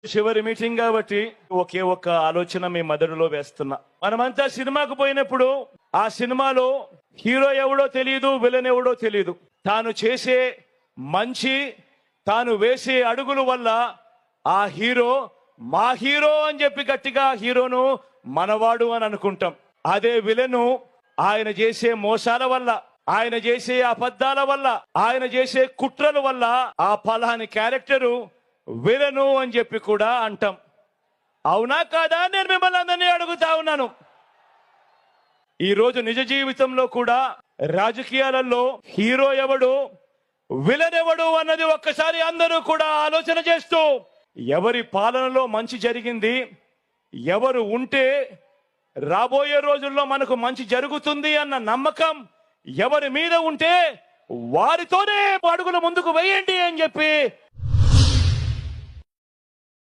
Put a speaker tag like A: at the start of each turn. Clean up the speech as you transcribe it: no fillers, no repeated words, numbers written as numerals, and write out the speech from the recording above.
A: చివరి మీటింగ్ కాబట్టి ఒకే ఒక్క ఆలోచన మీ మెదడులో వేస్తున్నా. మనమంతా సినిమాకు పోయినప్పుడు ఆ సినిమాలో హీరో ఎవడో తెలియదు, విలన్ ఎవడో తెలియదు. తాను చేసే మంచి, తాను వేసే అడుగుల వల్ల ఆ హీరో మా హీరో అని చెప్పి గట్టిగా హీరోను మనవాడు అని అనుకుంటాం. అదే విలను ఆయన చేసే మోసాల వల్ల, ఆయన చేసే అబద్ధాల వల్ల, ఆయన చేసే కుట్రల వల్ల ఆ పలాని క్యారెక్టరు విలను అని చెప్పి కూడా అంటాం. అవునా కాదా? నేను మిమ్మల్ని అందరినీ అడుగుతా ఉన్నాను. ఈ రోజు నిజ జీవితంలో కూడా రాజకీయాలలో హీరో ఎవడు, విలన్ ఎవడు అన్నది ఒక్కసారి అందరూ కూడా ఆలోచన చేస్తూ, ఎవరి పాలనలో మంచి జరిగింది, ఎవరు ఉంటే రాబోయే రోజుల్లో మనకు మంచి జరుగుతుంది అన్న నమ్మకం ఎవరి మీద ఉంటే వారితోనే అడుగులు ముందుకు వేయండి అని చెప్పి